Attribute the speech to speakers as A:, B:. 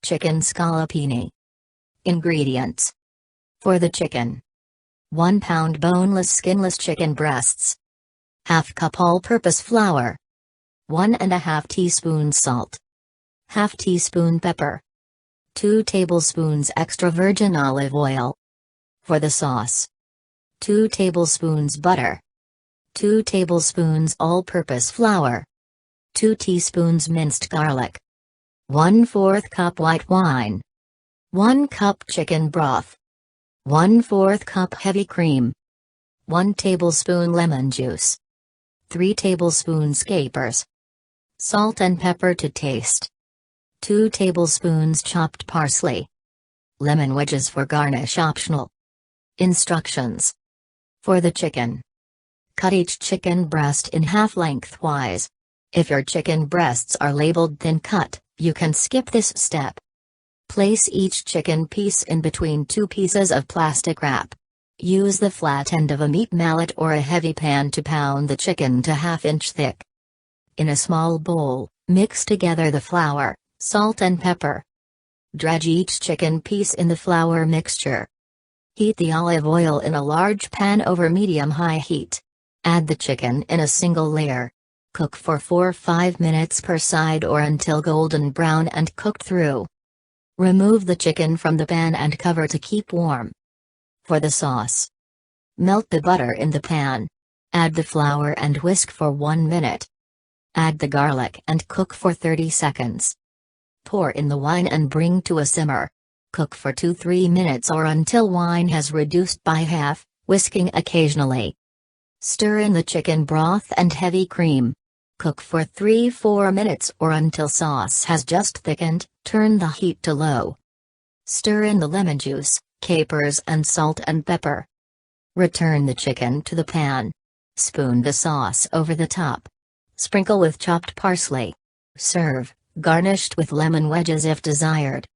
A: Chicken Scallopini. Ingredients. For the chicken: 1 pound boneless skinless chicken breasts, ½ cup all-purpose flour, 1½ teaspoon salt, ½ teaspoon pepper, 2 tablespoons extra virgin olive oil. For the sauce: 2 tablespoons butter, 2 tablespoons all-purpose flour, 2 teaspoons minced garlic, 1/4 cup white wine, 1 cup chicken broth, 1/4 cup heavy cream, 1 tablespoon lemon juice, 3 tablespoons capers, salt and pepper to taste, 2 tablespoons chopped parsley. Lemon wedges for garnish optional. Instructions. For the chicken: cut each chicken breast in half lengthwise. If your chicken breasts are labeled thin cut, you can skip this step. Place each chicken piece in between 2 pieces of plastic wrap. Use the flat end of a meat mallet or a heavy pan to pound the chicken to 1/2 inch thick. In a small bowl, mix together the flour, salt and pepper. Dredge each chicken piece in the flour mixture. Heat the olive oil in a large pan over medium-high heat. Add the chicken in a single layer. Cook for 4-5 minutes per side or until golden brown and cooked through. Remove the chicken from the pan and cover to keep warm. For the sauce: melt the butter in the pan. Add the flour and whisk for 1 minute. Add the garlic and cook for 30 seconds. Pour in the wine and bring to a simmer. Cook for 2-3 minutes or until wine has reduced by half, whisking occasionally. Stir in the chicken broth and heavy cream. Cook for 3-4 minutes or until sauce has just thickened, turn the heat to low. Stir in the lemon juice, capers and salt and pepper. Return the chicken to the pan. Spoon the sauce over the top. Sprinkle with chopped parsley. Serve, garnished with lemon wedges if desired.